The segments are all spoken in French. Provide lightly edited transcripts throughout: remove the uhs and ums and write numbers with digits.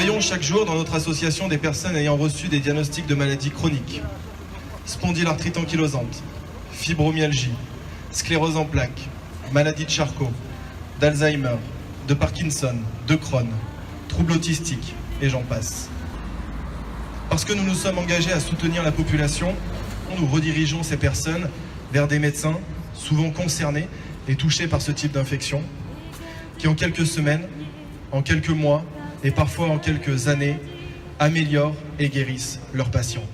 voyons chaque jour dans notre association des personnes ayant reçu des diagnostics de maladies chroniques. Spondylarthrite ankylosante, fibromyalgie, sclérose en plaques, maladie de Charcot, d'Alzheimer, de Parkinson, de Crohn, troubles autistiques, et j'en passe. Parce que nous nous sommes engagés à soutenir la population, nous redirigeons ces personnes vers des médecins souvent concernés et touchés par ce type d'infection, qui en quelques semaines, en quelques mois et parfois en quelques années, améliorent et guérissent leurs patients.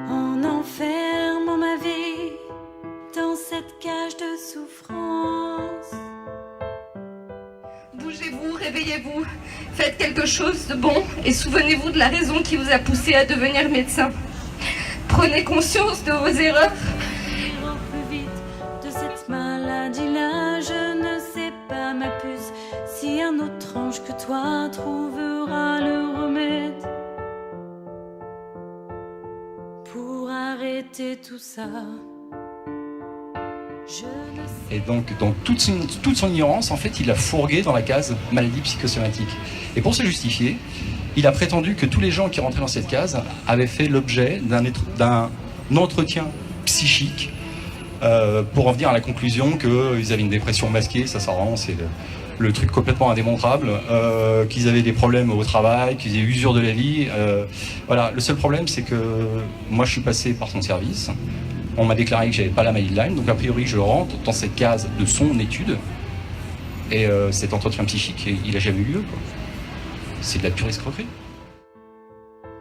En enfermant ma vie dans cette cage de souffrance. Bougez-vous, réveillez-vous, faites quelque chose de bon et souvenez-vous de la raison qui vous a poussé à devenir médecin. Prenez conscience de vos erreurs. Plus vite de cette maladie-là, je ne sais pas ma puce si un autre ange que toi trouvera le remède pour arrêter tout ça. Et donc, dans toute son ignorance, en fait, il a fourgué dans la case maladie psychosomatique. Et pour se justifier, il a prétendu que tous les gens qui rentraient dans cette case avaient fait l'objet d'un entretien psychique pour en venir à la conclusion qu'ils avaient une dépression masquée, ça vraiment c'est le truc complètement indémontrable, qu'ils avaient des problèmes au travail, qu'ils avaient usure de la vie. Voilà. Le seul problème, c'est que moi je suis passé par son service. On m'a déclaré que j'avais pas la maladie de Lyme, donc a priori je rentre dans cette case de son étude. Et cet entretien psychique, il a jamais eu lieu, quoi. C'est de la pure escroquerie.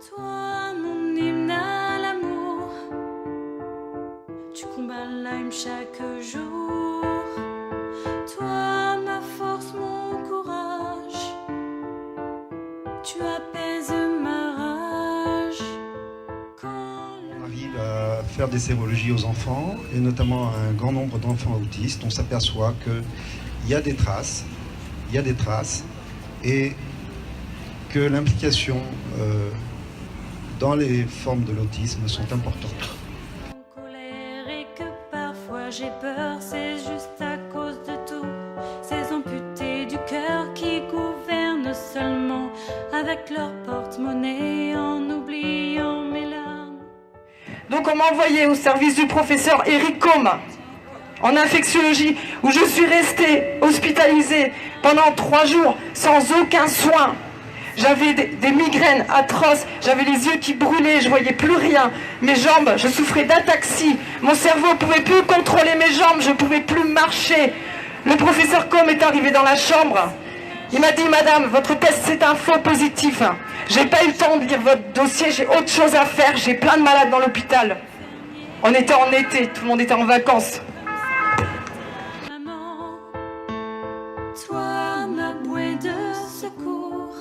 Toi, mon hymne à l'amour, tu combats Lyme chaque jour. Toi, ma force, mon courage, tu apaises ma rage. On arrive à faire des sérologies aux enfants, et notamment à un grand nombre d'enfants autistes. On s'aperçoit qu'il y a des traces, et que l'implication dans les formes de l'autisme sont importantes. En colère et que parfois j'ai peur, c'est juste à cause de tout. Ces amputés du cœur qui gouvernent seulement avec leur porte-monnaie en oubliant mes larmes. Donc on m'a envoyé au service du professeur Eric Combe en infectiologie, où je suis restée hospitalisée pendant 3 jours sans aucun soin. J'avais des migraines atroces, j'avais les yeux qui brûlaient, je voyais plus rien. Mes jambes, je souffrais d'ataxie. Mon cerveau ne pouvait plus contrôler mes jambes, je ne pouvais plus marcher. Le professeur Combe est arrivé dans la chambre. Il m'a dit, madame, votre test c'est un faux positif. J'ai pas eu le temps de lire votre dossier, j'ai autre chose à faire, j'ai plein de malades dans l'hôpital. On était en été, tout le monde était en vacances. Maman, toi ma bouée de secours,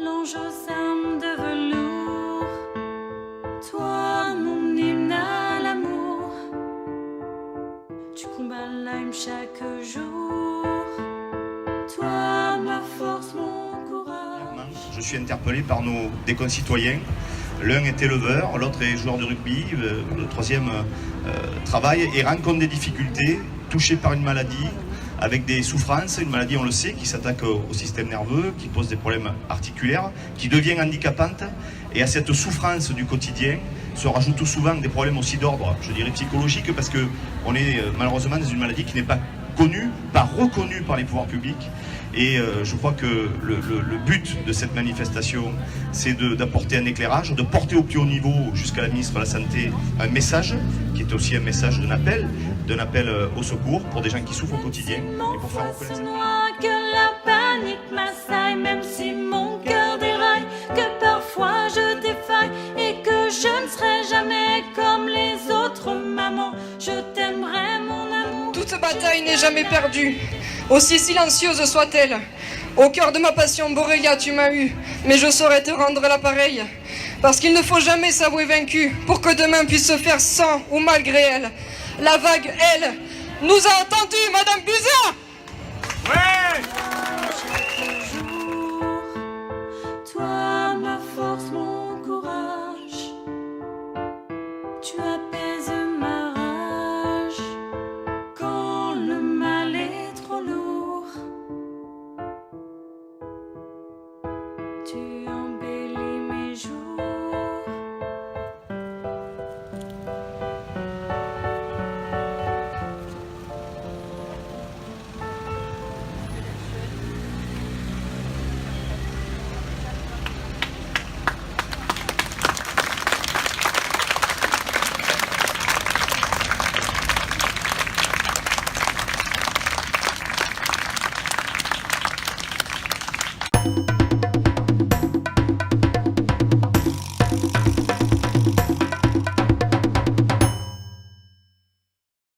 l'ange aux armes de velours, toi mon hymne à l'amour, tu combats Lyme chaque jour, toi ma force, mon courage. Je suis interpellé par des concitoyens. L'un est éleveur, l'autre est joueur de rugby, le troisième travaille et rencontre des difficultés, touché par une maladie, avec des souffrances, une maladie on le sait, qui s'attaque au système nerveux, qui pose des problèmes articulaires, qui devient handicapante. Et à cette souffrance du quotidien se rajoutent tout souvent des problèmes aussi d'ordre, je dirais psychologique, parce qu'on est malheureusement dans une maladie qui n'est pas connue, pas reconnue par les pouvoirs publics. Et je crois que le but de cette manifestation, c'est d'apporter un éclairage, de porter au plus haut niveau, jusqu'à la ministre de la Santé, un message, qui est aussi un message d'un appel au secours pour des gens qui souffrent au quotidien. Et pour faire reconnaître que la panique m'assaille, même si mon cœur déraille, que parfois je défaille et que je ne serai jamais comme les autres mamans. Je t'aimerai, mon amour. Toute bataille n'est jamais perdue, aussi silencieuse soit-elle. Au cœur de ma passion, Borrelia, tu m'as eu, mais je saurais te rendre l'appareil. Parce qu'il ne faut jamais s'avouer vaincu, pour que demain puisse se faire sans ou malgré elle. La vague, elle, nous a entendus, Madame Buzyn. Ouais.